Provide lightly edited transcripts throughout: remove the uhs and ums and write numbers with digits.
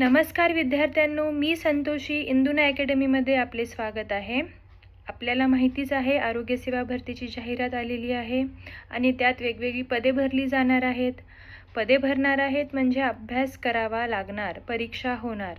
नमस्कार विद्यार्थ्यांनो, मी संतोषी इंदुना अकॅडमीमध्ये आपले स्वागत आहे। आपल्याला माहितीच आहे आरोग्य सेवा भरतीची जाहिरात आलेली आहे आणि त्यात वेगवेगळी पदे भरली जाणार आहेत। पदे भरणार आहेत म्हणजे अभ्यास करावा लागणार, परीक्षा होणार।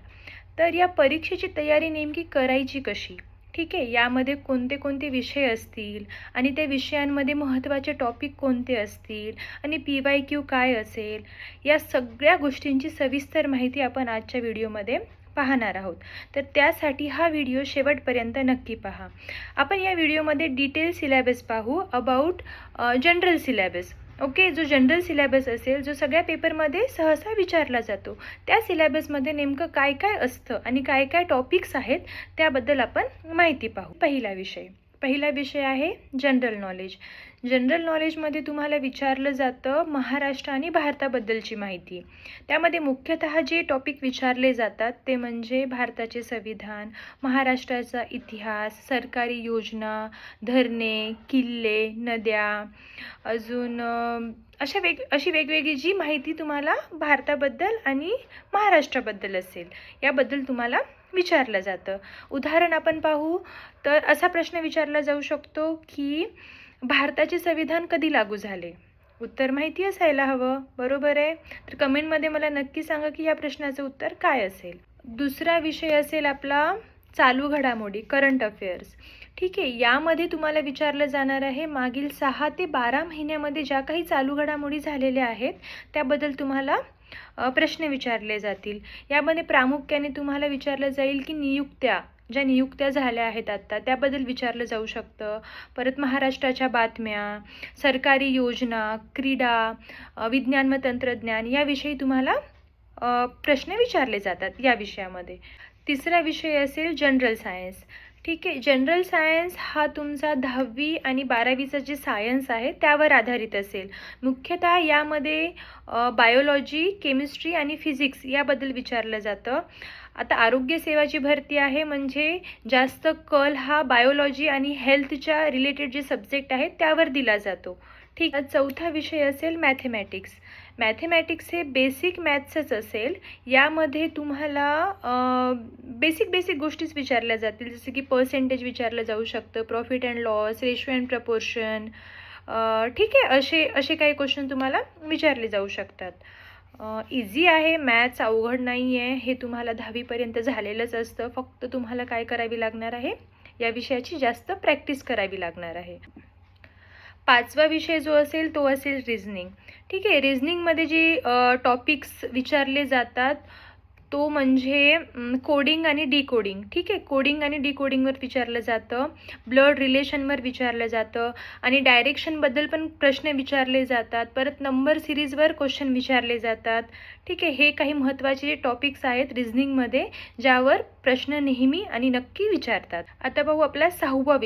तर या परीक्षेची तयारी नेमकी करायची कशी? ठीक आहे, यामध्ये कोणते कोणते विषय असतील आणि त्या विषयांमध्ये महत्त्वाचे टॉपिक कोणते असतील आणि PYQ काय असेल, या सगळ्या गोष्टींची सविस्तर माहिती आपण आजच्या व्हिडिओमध्ये पाहणार आहोत। तर त्यासाठी हा व्हिडिओ शेवटपर्यंत नक्की पहा। आपण या व्हिडिओमध्ये डिटेल सिलेबस पाहू अबाउट जनरल सिलेबस। ओके, जो जनरल सिलेबस असेल, जो सगळ्या पेपरमध्ये सहसा विचारला जातो, त्या सिलेबसमध्ये नेमकं काय काय असतं आणि काय काय टॉपिक्स आहेत त्याबद्दल आपण माहिती पाहू। पहिला विषय आहे जनरल नॉलेज। जनरल नॉलेजमध्ये तुम्हाला विचारलं जातं महाराष्ट्र आणि भारताबद्दलची माहिती। त्यामध्ये मुख्यतः जे टॉपिक विचारले जातात ते म्हणजे भारताचे संविधान, महाराष्ट्राचा इतिहास, सरकारी योजना, धरणे, किल्ले, नद्या, अजून अशी वेगवेगळी जी माहिती तुम्हाला भारताबद्दल आणि महाराष्ट्राबद्दल असेल याबद्दल तुम्हाला विचारलं जातं। उदाहरण आपण पाहू तर असा प्रश्न विचारला जाऊ शकतो की भारताचे संविधान कधी लागू झाले? उत्तर माहिती असायला हवं, बरोबर आहे? तर कमेंटमध्ये मला नक्की सांगा की या प्रश्नाचं उत्तर काय असेल। दुसरा विषय असेल आपला चालू घडामोडी, करंट अफेअर्स। ठीक आहे, यामध्ये तुम्हाला विचारलं जाणार आहे मागील 6 ते 12 महिन्यामध्ये ज्या काही चालू घडामोडी झालेल्या आहेत त्याबद्दल तुम्हाला प्रश्न विचारले जातील। यामध्ये प्रामुख्याने तुम्हाला विचारलं जाईल की ज्या नियुक्त्या झाल्या आहेत आता त्याबद्दल विचारलं जाऊ शकतं। परत महाराष्ट्राच्या बातम्या, सरकारी योजना, क्रीडा, विज्ञान व तंत्रज्ञान याविषयी तुम्हाला प्रश्न विचारले जातात या विषयामध्ये। तिसरा विषय असेल जनरल सायन्स। ठीक आहे, जनरल सायन्स हा तुमचा 10वी आणि 12वीचा जे सायन्स आहे त्यावर आधारित असेल। मुख्यतः यामध्ये बायोलॉजी, केमिस्ट्री आणि फिजिक्स याबद्दल विचारलं जातं। आता आरोग्य सेवाची भरती आहे म्हणजे जास्त कल हा बायोलॉजी आणि हेल्थच्या रिलेटेड जे सब्जेक्ट आहेत त्यावर दिला जातो। ठीक आहे, चौथा विषय असेल मॅथेमॅटिक्स। मॅथेमॅटिक्स हे बेसिक मॅथ्सच असेल। यामध्ये तुम्हाला बेसिक गोष्टीच विचारल्या जातील, जसं की पर्सेंटेज विचारलं जाऊ शकतं, profit and loss, ratio and proportion. ठीक आहे, असे काही क्वेश्चन तुम्हाला विचारले जाऊ शकतात। इझी आहे, मॅथ्स अवघड नाही आहे, हे तुम्हाला 10वीपर्यंत झालेलंच असतं। फक्त तुम्हाला काय करावी लागणार आहे, या विषयाची जास्त प्रॅक्टिस करावी लागणार आहे। पाचवा विषय जो असेल तो असेल रिझनिंग। ठीक आहे, रिझनिंगमध्ये जे टॉपिक्स विचारले जातात तो म्हणजे कोडिंग आणि डिकोडिंग। ठीक आहे, कोडिंग आणि डिकोडिंगवर विचारलं जातं, ब्लड रिलेशनवर विचारलं जातं आणि डायरेक्शनबद्दल पण प्रश्न विचारले जातात। परत नंबर सिरीजवर क्वेश्चन विचारले जातात। ठीक आहे, हे काही महत्त्वाचे जे टॉपिक्स आहेत रिझनिंगमध्ये ज्यावर प्रश्न नेहमी आणि नक्की विचारतात। आता पाहू आपला सहावा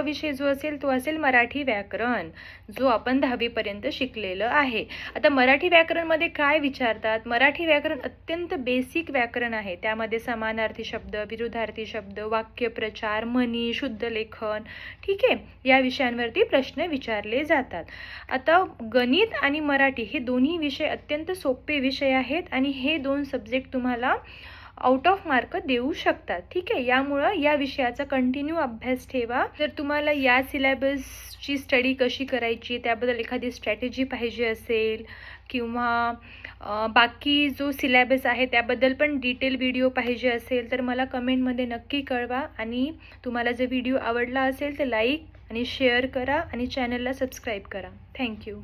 विषय जो असेल तो असेल मराठी व्याकरण, जो आपण 10वीपर्यंत शिकलेलं आहे। आता मराठी व्याकरणमध्ये काय विचारतात? मराठी व्याकरण अत्यंत बेसिक व्याकरण आहे। त्यामध्ये समानार्थी शब्द, विरुद्धार्थी शब्द, वाक्यप्रचार, म्हणी, शुद्ध लेखन, ठीक आहे, या विषयांवरती प्रश्न विचारले जातात। आता गणित आणि मराठी हे दोन्ही विषय अत्यंत सोपे विषय आहेत आणि हे दोन सब्जेक्ट तुम्हाला आउट ऑफ मार्क देऊ शकतात। ठीक आहे, यामुळं या विषयाचा कंटिन्यू अभ्यास ठेवा। जर तुम्हाला या सिलेबसची स्टडी कशी करायची त्याबद्दल एखादी स्ट्रॅटेजी पाहिजे असेल किंवा बाकी जो सिलेबस आहे त्याबद्दल पण डिटेल व्हिडिओ पाहिजे असेल तर मला कमेंटमध्ये नक्की कळवा। आणि तुम्हाला जर व्हिडिओ आवडला असेल तर लाईक आणि शेअर करा आणि चॅनलला सबस्क्राईब करा। थँक्यू।